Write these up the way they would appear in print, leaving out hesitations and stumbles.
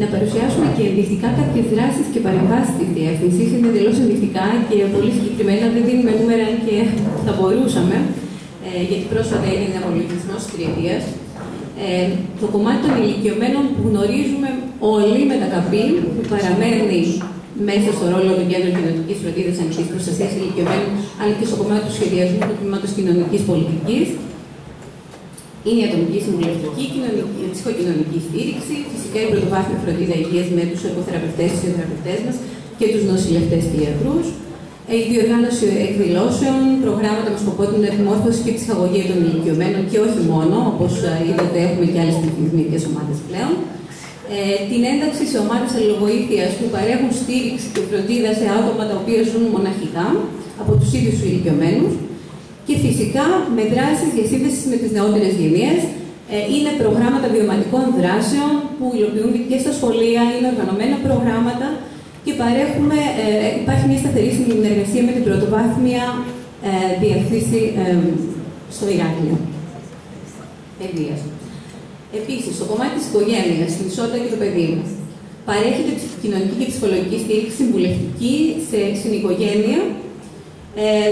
να παρουσιάσουμε και ενδεικτικά κάποιες δράσεις και παρεμβάσεις της Διεύθυνσης. Είναι εντελώς ενδεικτικά και πολύ συγκεκριμένα, δεν δίνουμε νούμερα και θα μπορούσαμε, γιατί πρόσφατα έγινε απολογισμός της τριετίας. Το κομμάτι των ηλικιωμένων που γνωρίζουμε όλοι με τα ΚΑΠΗ, που παραμένει μέσα στο ρόλο του Κέντρου Κοινωνικής Φροντίδας Ανοιχτής Προστασίας Ηλικιωμένων, αλλά και στο κομμάτι του σχεδιασμού του τμήματος κοινωνικής πολιτικής. Είναι η ατομική συμβουλευτική, ψυχοκοινωνική στήριξη, φυσικά η πρωτοβάθμια φροντίδα υγείας με τους εργοθεραπευτές, τους φυσιοθεραπευτές μας και τους νοσηλευτές και ιατρούς. Η διοργάνωση εκδηλώσεων, προγράμματα με σκοπό την επιμόρφωση και ψυχαγωγία των ηλικιωμένων και όχι μόνο, όπως είδατε, έχουμε και άλλες πληθυσμιακές ομάδες πλέον. Την ένταξη σε ομάδες αλληλοβοήθειας που παρέχουν στήριξη και φροντίδα σε άτομα τα οποία ζουν μοναχικά από τους ίδιους τους ηλικιωμένους. Και φυσικά με δράσεις διασύνδεσης με τις νεότερες γενιές. Είναι προγράμματα βιωματικών δράσεων που υλοποιούνται και στα σχολεία, είναι οργανωμένα προγράμματα και παρέχουμε, υπάρχει μια σταθερή συνεργασία με την πρωτοβάθμια διευθύνση στο Ηράκλειο. Παιδείας. Επίσης, στο κομμάτι της οικογένειας, στην ισότητα και το παιδί μας, παρέχεται κοινωνική και ψυχολογική στήριξη συμβουλευτική στην οικογένεια.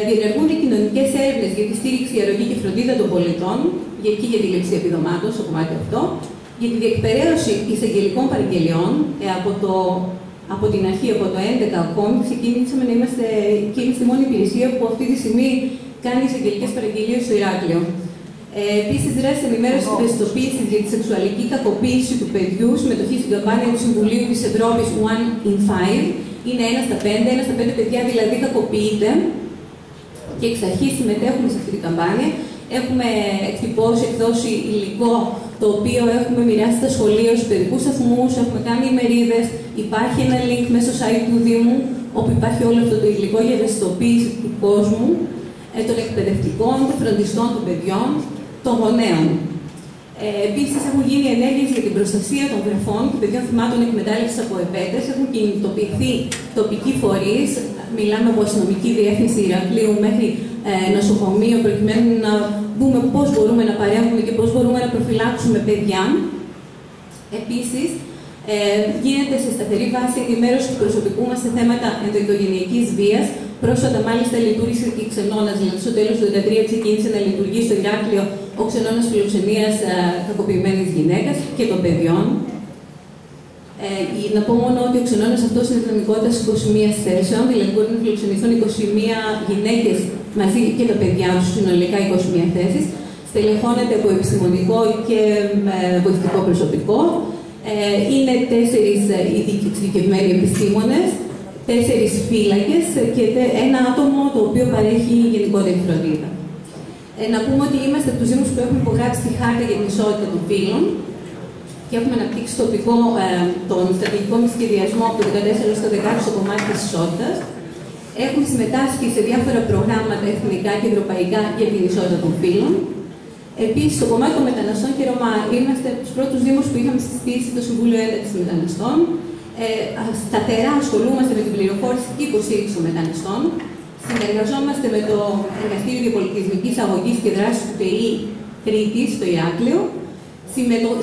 Διενεργούνται κοινωνικές έρευνες για τη στήριξη, αρρωγή και φροντίδα των πολιτών, και για τη λήψη επιδομάτων στο κομμάτι αυτό, για τη διεκπαιρέωση εισαγγελικών παραγγελιών από την αρχή, από το 2011 ακόμη, ξεκίνησαμε να είμαστε η μόνη υπηρεσία που αυτή τη στιγμή κάνει εισαγγελικές παραγγελίες στο Ηράκλειο. Επίσης, δράσεις ενημέρωσης και ευαισθητοποίησης για τη σεξουαλική κακοποίηση του παιδιού, συμμετοχή στην καμπάνια του Συμβουλίου της Ευρώπης One in Five. Είναι 1 στα 5, 1 στα 5 παιδιά δηλαδή κακοποιείται και εξ αρχής συμμετέχουμε σε αυτή την καμπάνια. Έχουμε εκτυπώσει, εκδώσει υλικό το οποίο έχουμε μοιράσει στα σχολεία, στους παιδικούς σταθμούς, έχουμε κάνει ημερίδες. Υπάρχει ένα link μέσα στο site του Δήμου, όπου υπάρχει όλο αυτό το υλικό για ευαισθητοποίηση του κόσμου, των εκπαιδευτικών, των φροντιστών των παιδιών, των γονέων. Επίσης, έχουν γίνει ενέργειες για την προστασία των βρεφών και παιδιών θυμάτων εκμετάλλευσης από επέτες. Έχουν κινητοποιηθεί τοπικοί φορείς. Μιλάμε από αστυνομική διεύθυνση Ηρακλείου μέχρι νοσοκομείο, προκειμένου να δούμε πώς μπορούμε να παρέμβουμε και πώς μπορούμε να προφυλάξουμε παιδιά. Επίσης, γίνεται σε σταθερή βάση ενημέρωση του προσωπικού μας σε θέματα ενδοοικογενειακής βίας. Πρόσφατα, μάλιστα, λειτουργήσε και η ξενώνας, δηλαδή στο τέλος του 2013 ξεκίνησε να λειτουργεί στο Ηράκλειο ο ξενώνας φιλοξενίας κακοποιημένης γυναίκας και των παιδιών. Να πω μόνο ότι ο ξενώνας αυτός είναι δυναμικότητας 21 θέσεων, δηλαδή μπορεί να φιλοξενηθούν 21 γυναίκες μαζί και τα παιδιά τους, συνολικά 21 θέσεις. Στελεχώνεται από επιστημονικό και βοηθητικό προσωπικό. Είναι 4 εξειδικευμένοι επιστήμονες, 4 φύλακες και ένα άτομο το οποίο παρέχει γενικότερη φροντίδα. Να πούμε ότι είμαστε από τους Δήμους που έχουμε υπογράψει τη χάρτα για την ισότητα των φύλων και έχουμε αναπτύξει τον στρατηγικό μας σχεδιασμό από το 2014 στο 2016 στο κομμάτι της ισότητας. Έχουμε συμμετάσχει σε διάφορα προγράμματα εθνικά και ευρωπαϊκά για την ισότητα των φύλων. Επίσης, στο κομμάτι των μεταναστών και Ρωμά, είμαστε από τους πρώτους Δήμους που είχαμε συστήσει το Συμβούλιο Ένταξης Μεταναστών. Σταθερά ασχολούμαστε με την πληροφόρηση και υποστήριξη των μεταναστών. Συνεργαζόμαστε με το Εργαστήριο Διαπολιτισμικής Αγωγής και Δράσης του ΤΕΗ Κρήτης στο Ηράκλειο.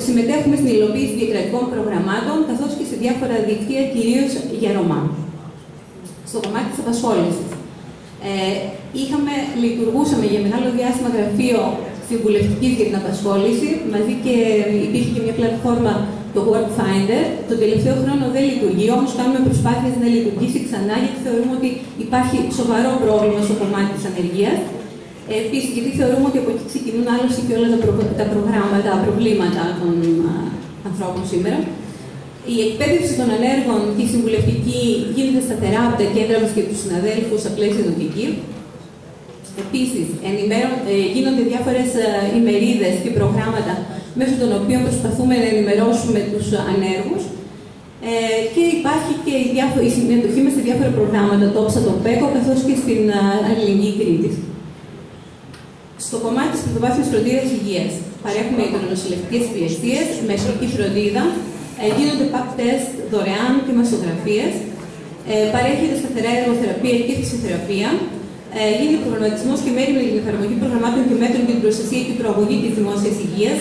Συμμετέχουμε στην υλοποίηση διακρατικών προγραμμάτων, καθώς και σε διάφορα δίκτυα, κυρίως για Ρωμά. Στο κομμάτι της απασχόλησης. Λειτουργούσαμε για μεγάλο διάστημα γραφείο συμβουλευτικής για την απασχόληση, μαζί και υπήρχε και μια πλατφόρμα, το Workfinder. Το τελευταίο χρόνο δεν λειτουργεί, όμως κάνουμε προσπάθειες να λειτουργήσει ξανά, γιατί θεωρούμε ότι υπάρχει σοβαρό πρόβλημα στο κομμάτι της ανεργίας. Επίσης, γιατί θεωρούμε ότι από εκεί ξεκινούν άλλωστε και όλα τα προγράμματα, τα προβλήματα των ανθρώπων σήμερα. Η εκπαίδευση των ανέργων και η συμβουλευτική γίνεται σταθερά από τα κέντρα μας και τους συναδέλφους στα πλαίσια του ΚΙΚΙ. Επίσης, γίνονται διάφορες ημερίδες και προγράμματα μέσω των οποίων προσπαθούμε να ενημερώσουμε τους ανέργους. Και υπάρχει και η συμμετοχή μας σε διάφορα προγράμματα, το ΩΠΣΑ, το ΠΕΚΟ, καθώς και στην Αλληλεγγύη Κρήτης. Στο κομμάτι της πρωτοβάθμιας φροντίδας υγείας, παρέχουμε υγειονοσηλευτικές υπηρεσίες, μεσολική φροντίδα, γίνονται PAP test δωρεάν και μαστογραφίες, παρέχεται σταθερά εργοθεραπεία και φυσιοθεραπεία, γίνεται προγραμματισμός και μέρη με την εφαρμογή προγραμμάτων και μέτρων για την προστασία και προαγωγή της δημόσιας υγείας,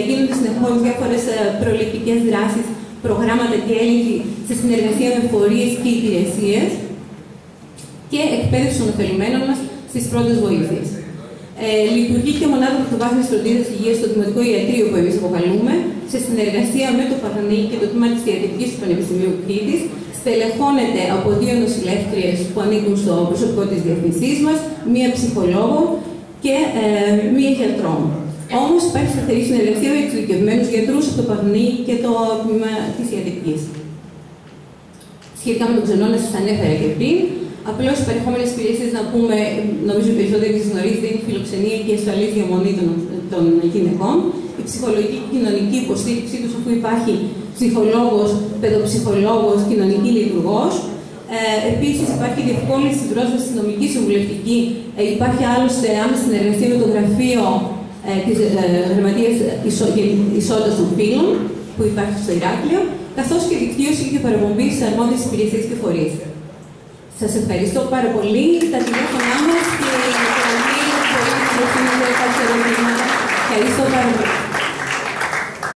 γίνονται συνεχώς διάφορες προληπτικές δράσεις προγράμματα και έλεγχη σε συνεργασία με φορείς και υπηρεσίες και εκπαίδευση των ωφελημένων μας στις πρώτες βοήθειες. Λειτουργεί και μονάδα πρωτοβάθμιας φροντίδας υγείας στο Δημοτικό Ιατρείο που εμείς αποκαλούμε, σε συνεργασία με το Παθανή και το Τμήμα της Ιατρικής του Πανεπιστημίου Κρήτης. Στελεχώνεται από 2 νοσηλεύτριες που ανήκουν στο προσωπικό της διευθυνσής μας, 1 ψυχολόγο και 1 γιατρό. Όμως υπάρχει σταθερή συνεργασία με εξειδικευμένους γιατρούς από το Παθανή και το Τμήμα της Ιατρικής. Σχετικά με τον ξενώνα, σας ανέφερα και πριν. Απλώς οι παρεχόμενες υπηρεσίες, να πούμε, νομίζω οι περισσότεροι τις γνωρίζετε, είναι η φιλοξενία και η ασφαλής διαμονή των γυναικών, η ψυχολογική και κοινωνική υποστήριξή τους, αφού υπάρχει ψυχολόγος, παιδοψυχολόγος, κοινωνική λειτουργός. Επίσης, υπάρχει διευκόλυνση στην πρόσβαση στη νομική συμβουλευτική. Υπάρχει άλλωστε άμεση συνεργασία με το γραφείο της Γραμματείας Ισότητας των Φύλων, που υπάρχει στο Ηράκλειο, καθώς και δικτύωση και παραπομπή σε αρμόδιες υπηρεσίες και φορείς. Σας ευχαριστώ πάρα πολύ. Τα τηλέφωνά μας και η Ευχαριστώ πάρα πολύ.